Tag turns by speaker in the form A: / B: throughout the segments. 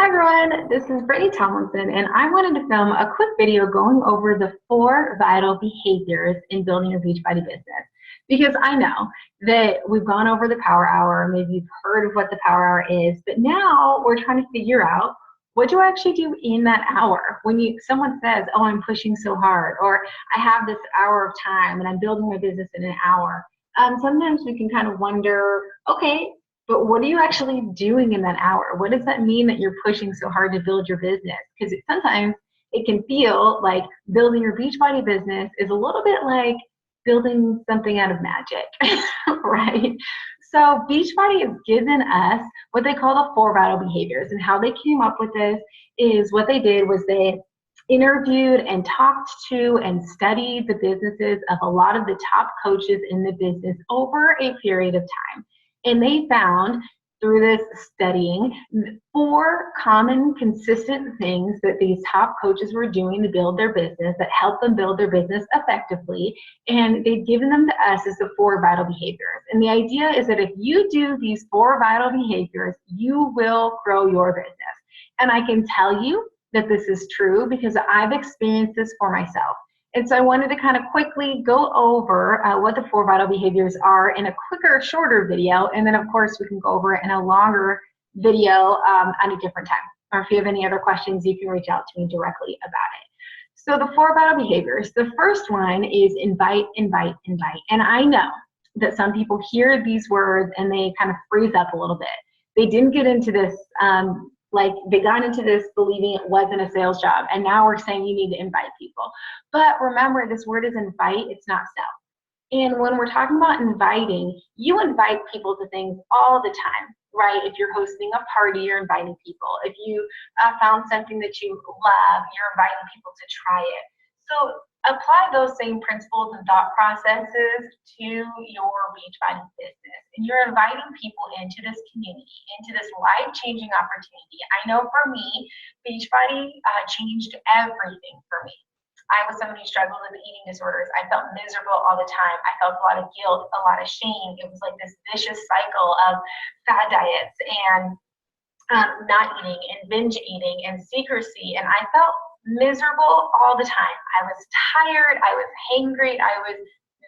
A: Hi everyone, this is Brittany Tomlinson, and I wanted to film a quick video going over the 4 vital behaviors in building your Beachbody business. Because I know that we've gone over the power hour, maybe you've heard of what the power hour is, but now we're trying to figure out what do I actually do in that hour? When someone says, oh, I'm pushing so hard, or I have this hour of time and I'm building my business in an hour, sometimes we can kind of wonder, okay, but what are you actually doing in that hour? What does that mean that you're pushing so hard to build your business? Because sometimes it can feel like building your Beachbody business is a little bit like building something out of magic, right? So Beachbody has given us what they call the 4 vital behaviors, and how they came up with this is what they did was they interviewed and talked to and studied the businesses of a lot of the top coaches in the business over a period of time. And they found through this studying 4 common consistent things that these top coaches were doing to build their business that helped them build their business effectively. And they've given them to us as the 4 vital behaviors. And the idea is that if you do these 4 vital behaviors, you will grow your business. And I can tell you that this is true because I've experienced this for myself. And so I wanted to kind of quickly go over what the 4 vital behaviors are in a quicker, shorter video. And then, of course, we can go over it in a longer video at a different time. Or if you have any other questions, you can reach out to me directly about it. So the 4 vital behaviors, the first one is invite, invite, invite. And I know that some people hear these words and they kind of freeze up a little bit. They didn't get into this they got into this believing it wasn't a sales job, and now we're saying you need to invite people. But remember, this word is invite, it's not sell. And when we're talking about inviting, you invite people to things all the time, right? If you're hosting a party, you're inviting people. If you found something that you love, you're inviting people to try it. So apply those same principles and thought processes to your Beachbody business. And you're inviting people into this community, into this life-changing opportunity. I know for me, Beachbody changed everything for me. I was someone who struggled with eating disorders. I felt miserable all the time. I felt a lot of guilt, a lot of shame. It was like this vicious cycle of fad diets and not eating and binge eating and secrecy. And I felt miserable all the time. I was tired, I was hangry, I was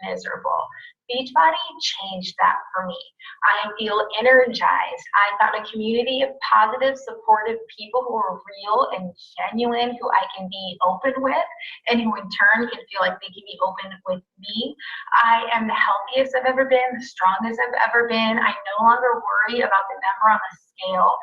A: miserable. Beachbody changed that for me. I feel energized. I found a community of positive, supportive people who are real and genuine, who I can be open with, and who in turn can feel like they can be open with me. I am the healthiest I've ever been, the strongest I've ever been. I no longer worry about the number on the scale.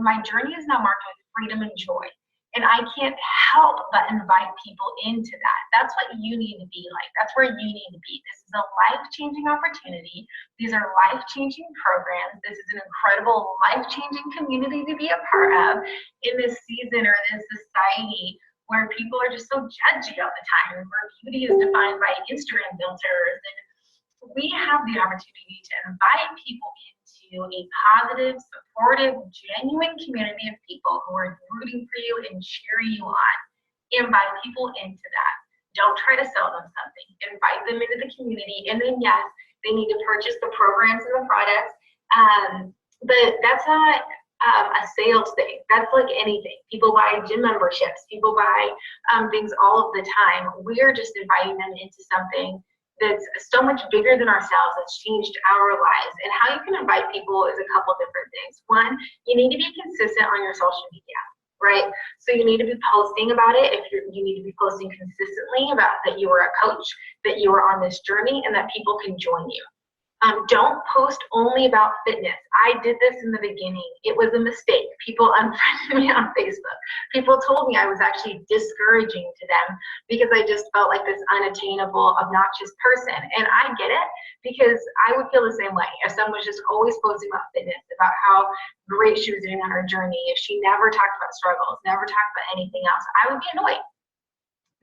A: My journey is now marked with freedom and joy. And I can't help but invite people into that. That's what you need to be like. That's where you need to be. This is a life-changing opportunity. These are life-changing programs. This is an incredible life-changing community to be a part of in this season or this society where people are just so judgy all the time, where beauty is defined by Instagram filters. And we have the opportunity to invite people into a positive, supportive, genuine community of people who are rooting for you and cheering you on. Invite people into that. Don't try to sell them something. Invite them into the community. And then, yes, they need to purchase the programs and the products. But that's not a sales thing. That's like anything. People buy gym memberships. People buy things all of the time. We're just inviting them into something that's so much bigger than ourselves, that's changed our lives. And how you can invite people is a couple different things. One, you need to be consistent on your social media, right? So you need to be posting about it. You need to be posting consistently about that you are a coach, that you are on this journey, and that people can join you. Don't post only about fitness. I did this in the beginning. It was a mistake. People unfriended me on Facebook. People told me I was actually discouraging to them because I just felt like this unattainable, obnoxious person. And I get it, because I would feel the same way if someone was just always posting about fitness, about how great she was doing on her journey. If she never talked about struggles, never talked about anything else, I would be annoyed.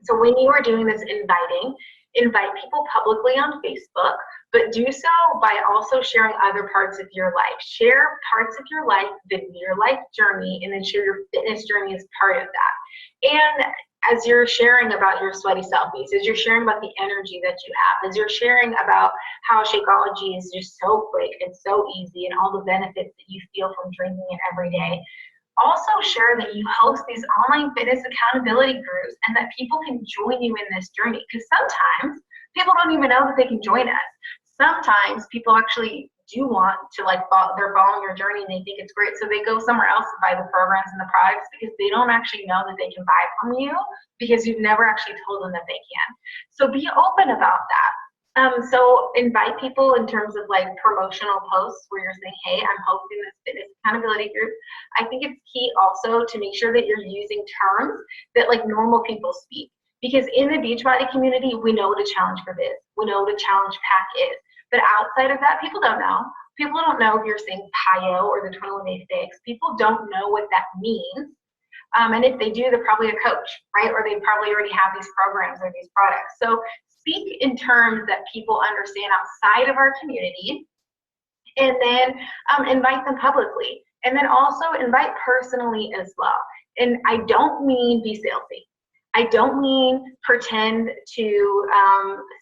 A: So when you are doing this invite people publicly on Facebook, but do so by also sharing other parts of your life. Share parts of your life, your life journey, and then share your fitness journey as part of that. And as you're sharing about your sweaty selfies, as you're sharing about the energy that you have, as you're sharing about how Shakeology is just so quick and so easy and all the benefits that you feel from drinking it every day, Also share that you host these online fitness accountability groups and that people can join you in this journey, because sometimes people don't even know that they can join us. Sometimes people actually do want to, like, they're following your journey and they think it's great, so they go somewhere else to buy the programs and the products because they don't actually know that they can buy from you because you've never actually told them that they can. So be open about that. So invite people in terms of like promotional posts where you're saying, hey, I'm hosting this fitness accountability group. I think it's key also to make sure that you're using terms that like normal people speak. Because in the Beachbody community, we know what a challenge group is. We know what a challenge pack is. But outside of that, people don't know. People don't know if you're saying PIO or the 21-day fix. People don't know what that means. And if they do, they're probably a coach, right? Or they probably already have these programs or these products. So speak in terms that people understand outside of our community, and then invite them publicly. And then also invite personally as well. And I don't mean be salesy. I don't mean pretend to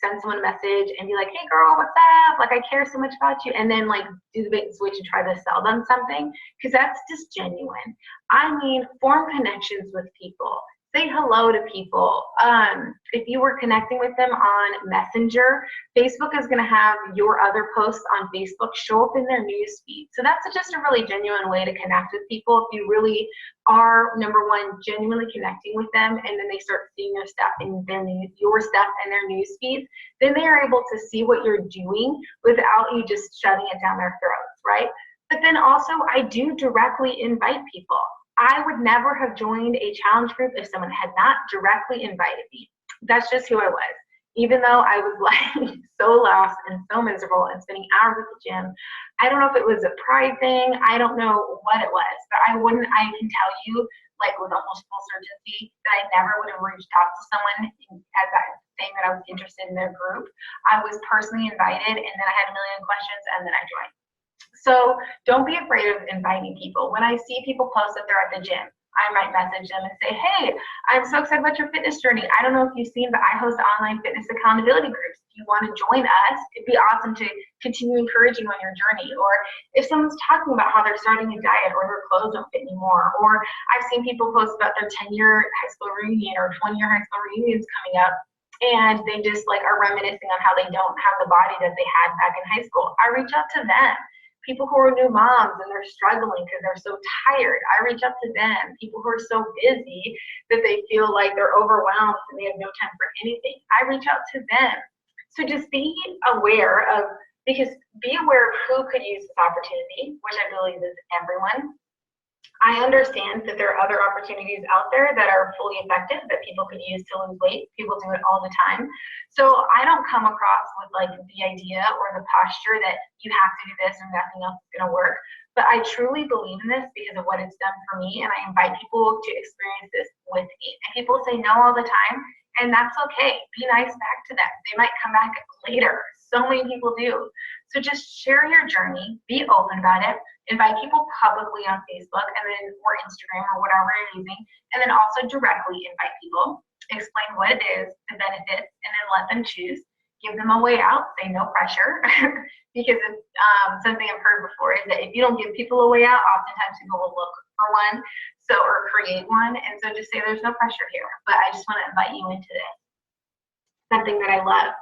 A: send someone a message and be like, hey girl, what's up? Like, I care so much about you. And then like do the bait and switch and try to sell them something, because that's disgenuine. I mean, form connections with people. Say hello to people. If you were connecting with them on Messenger, Facebook is going to have your other posts on Facebook show up in their news feed. So that's just a really genuine way to connect with people. If you really are, number one, genuinely connecting with them, and then they start seeing your stuff in their news feeds, then they are able to see what you're doing without you just shoving it down their throats, right? But then also, I do directly invite people. I would never have joined a challenge group if someone had not directly invited me. That's just who I was. Even though I was like so lost and so miserable and spending hours at the gym. I don't know if it was a pride thing. I don't know what it was, but I can tell you, like with almost full certainty, that I never would have reached out to someone as that saying that I was interested in their group. I was personally invited, and then I had a million questions, and then I joined. So don't be afraid of inviting people. When I see people post that they're at the gym, I might message them and say, hey, I'm so excited about your fitness journey. I don't know if you've seen, but I host online fitness accountability groups. If you want to join us, it'd be awesome to continue encouraging you on your journey. Or if someone's talking about how they're starting a diet or their clothes don't fit anymore, or I've seen people post about their 10-year high school reunion or 20-year high school reunions coming up, and they just like are reminiscing on how they don't have the body that they had back in high school. I reach out to them. People who are new moms and they're struggling because they're so tired, I reach out to them. People who are so busy that they feel like they're overwhelmed and they have no time for anything, I reach out to them. So just be aware of, because be aware of who could use this opportunity, which I believe is everyone. I understand that there are other opportunities out there that are fully effective that people could use to lose weight. People do it all the time. So I don't come across with like the idea or the posture that you have to do this and nothing else is going to work. But I truly believe in this because of what it's done for me, and I invite people to experience this with me. And people say no all the time, and that's okay. Be nice back to them. They might come back later. So many people do. So just share your journey, be open about it, invite people publicly on Facebook and then or Instagram or whatever you're using, and then also directly invite people, explain what it is, the benefits, and then let them choose. Give them a way out, say no pressure, because it's, something I've heard before is that if you don't give people a way out, oftentimes people will look for one, or create one, and so just say there's no pressure here, but I just want to invite you into this, something that I love.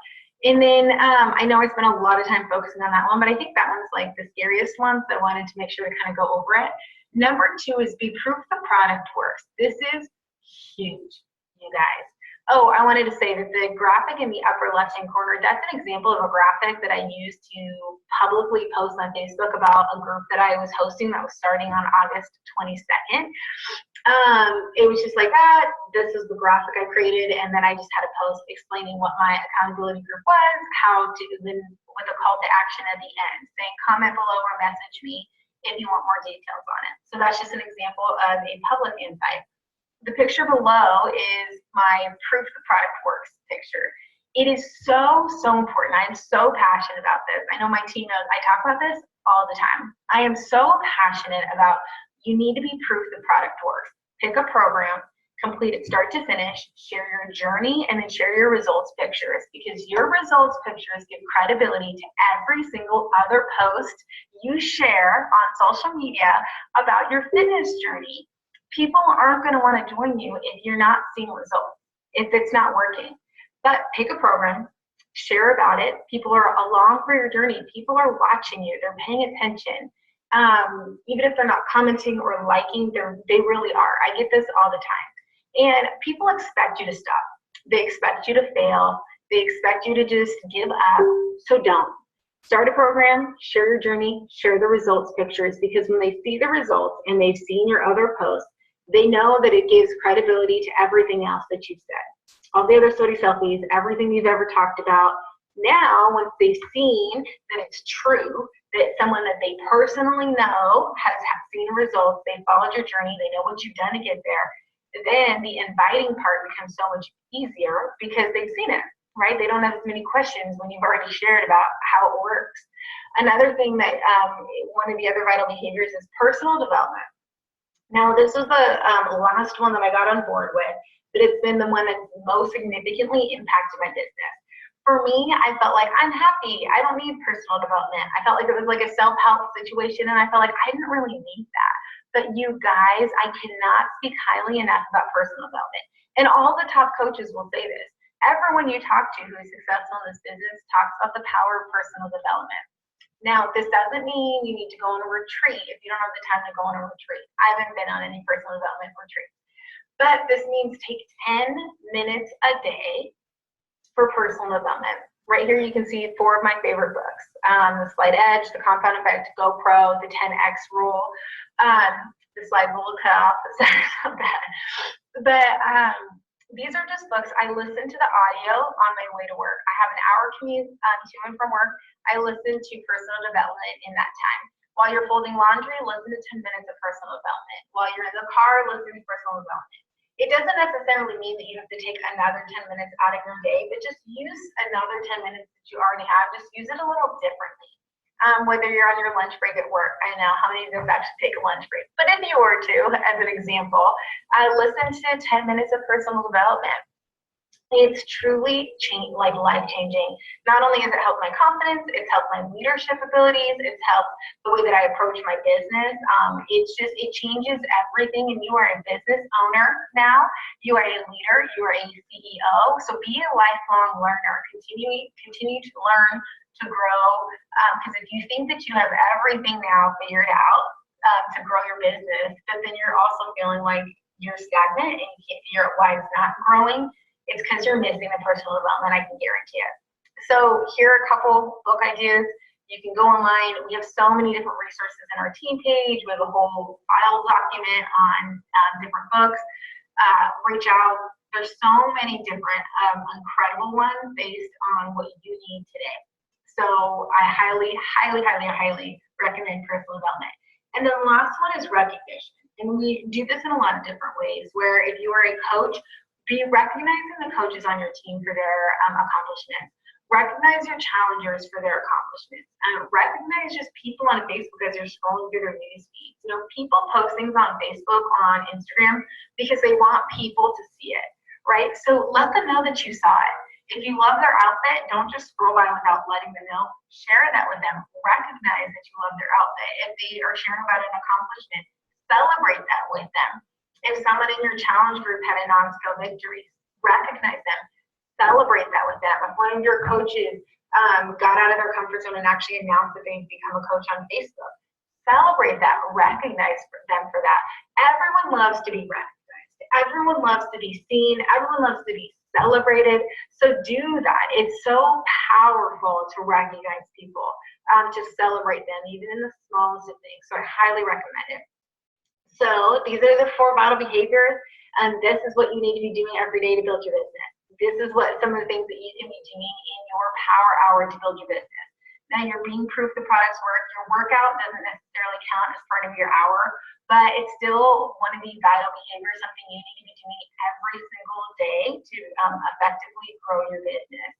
A: And then I know I spent a lot of time focusing on that one, but I think that one's like the scariest one, so I wanted to make sure to kind of go over it. Number 2 is be proof the product works. This is huge, you guys. Oh, I wanted to say that the graphic in the upper left-hand corner, that's an example of a graphic that I used to publicly post on Facebook about a group that I was hosting that was starting on August 22nd. It was just like that. This is the graphic I created, and then I just had a post explaining what my accountability group was, how to, then with a call to action at the end, saying comment below or message me if you want more details on it. So that's just an example of a public invite. The picture below is my proof the product works picture. It is so, so important. I am so passionate about this. I know my team knows I talk about this all the time. I am so passionate about you need to be proof the product works. Pick a program, complete it start to finish, share your journey, and then share your results pictures, because your results pictures give credibility to every single other post you share on social media about your fitness journey. People aren't going to want to join you if you're not seeing results, if it's not working. But pick a program, share about it. People are along for your journey. People are watching you. They're paying attention. Even if they're not commenting or liking, they really are. I get this all the time. And people expect you to stop. They expect you to fail. They expect you to just give up. So don't. Start a program, share your journey, share the results pictures, because when they see the results and they've seen your other posts, they know that it gives credibility to everything else that you've said. All the other study selfies, everything you've ever talked about. Now, once they've seen that it's true, that someone that they personally know has seen results, they followed your journey, they know what you've done to get there, then the inviting part becomes so much easier because they've seen it, right? They don't have as many questions when you've already shared about how it works. Another thing that one of the other vital behaviors is personal development. Now, this was the last one that I got on board with, but it's been the one that most significantly impacted my business. For me, I felt like I'm happy. I don't need personal development. I felt like it was like a self-help situation, and I felt like I didn't really need that. But you guys, I cannot speak highly enough about personal development. And all the top coaches will say this. Everyone you talk to who is successful in this business talks about the power of personal development. Now, this doesn't mean you need to go on a retreat if you don't have the time to go on a retreat. I haven't been on any personal development retreats. But this means take 10 minutes a day for personal development. Right here you can see 4 of my favorite books. The Slight Edge, The Compound Effect, GoPro, The 10X Rule. The slides will cut off, sorry about that. But these are just books. I listen to the audio on my way to work. I have an hour commute to and from work. I listen to personal development in that time. While you're folding laundry, listen to 10 minutes of personal development. While you're in the car, listen to personal development. It doesn't necessarily mean that you have to take another 10 minutes out of your day, but just use another 10 minutes that you already have. Just use it a little differently. Whether you're on your lunch break at work, I know how many of us actually take a lunch break, but if you were to, as an example, listen to 10 minutes of personal development. It's truly life-changing. Not only has it helped my confidence, it's helped my leadership abilities, it's helped the way that I approach my business. It changes everything, and you are a business owner now. You are a leader, you are a CEO, so be a lifelong learner. Continue to learn, to grow, because if you think that you have everything now figured out to grow your business, but then you're also feeling like you're stagnant and you can't figure out why it's not growing, it's because you're missing the personal development, I can guarantee it. So here are a couple book ideas. You can go online. We have so many different resources in our team page. We have a whole file document on different books. Reach out. There's so many different incredible ones based on what you need today. So I highly, highly, highly, highly recommend personal development. And then the last one is recognition. And we do this in a lot of different ways, where if you are a coach, be recognizing the coaches on your team for their accomplishments. Recognize your challengers for their accomplishments. Recognize just people on Facebook as you're scrolling through their news feeds. You know, people post things on Facebook, on Instagram, because they want people to see it, right? So let them know that you saw it. If you love their outfit, don't just scroll by without letting them know. Share that with them. Recognize that you love their outfit. If they are sharing about an accomplishment, celebrate that with them. If someone in your challenge group had a non-skill victory, recognize them. Celebrate that with them. If one of your coaches got out of their comfort zone and actually announced that they've become a coach on Facebook, celebrate that. Recognize them for that. Everyone loves to be recognized. Everyone loves to be seen. Everyone loves to be celebrated. So do that. It's so powerful to recognize people, to celebrate them, even in the smallest of things. So I highly recommend it. So these are the 4 vital behaviors, and this is what you need to be doing every day to build your business. This is what some of the things that you can be doing in your power hour to build your business. Now, you're being proof the products work. Your workout doesn't necessarily count as part of your hour, but it's still one of the vital behaviors, something you need to be doing every single day to effectively grow your business.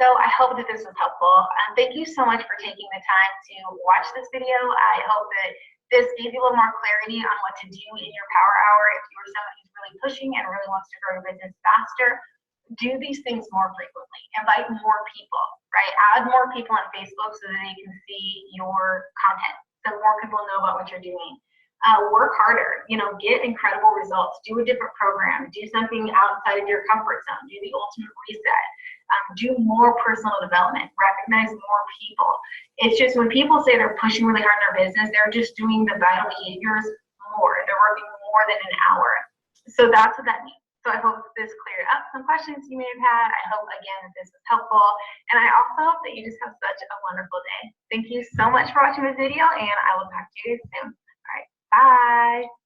A: So I hope that this was helpful. Thank you so much for taking the time to watch this video. I hope that this gave you a little more clarity on what to do in your power hour. If you're someone who's really pushing and really wants to grow your business faster, do these things more frequently. Invite more people, right? Add more people on Facebook so that they can see your content, so more people know about what you're doing. Work harder, get incredible results. Do a different program. Do something outside of your comfort zone. Do the ultimate reset. Do more personal development. Recognize more people. It's just when people say they're pushing really hard in their business, they're just doing the vital behaviors more. They're working more than an hour. So that's what that means. So I hope this cleared up some questions you may have had. I hope, again, that this was helpful. And I also hope that you just have such a wonderful day. Thank you so much for watching this video, and I will talk to you soon. All right, bye.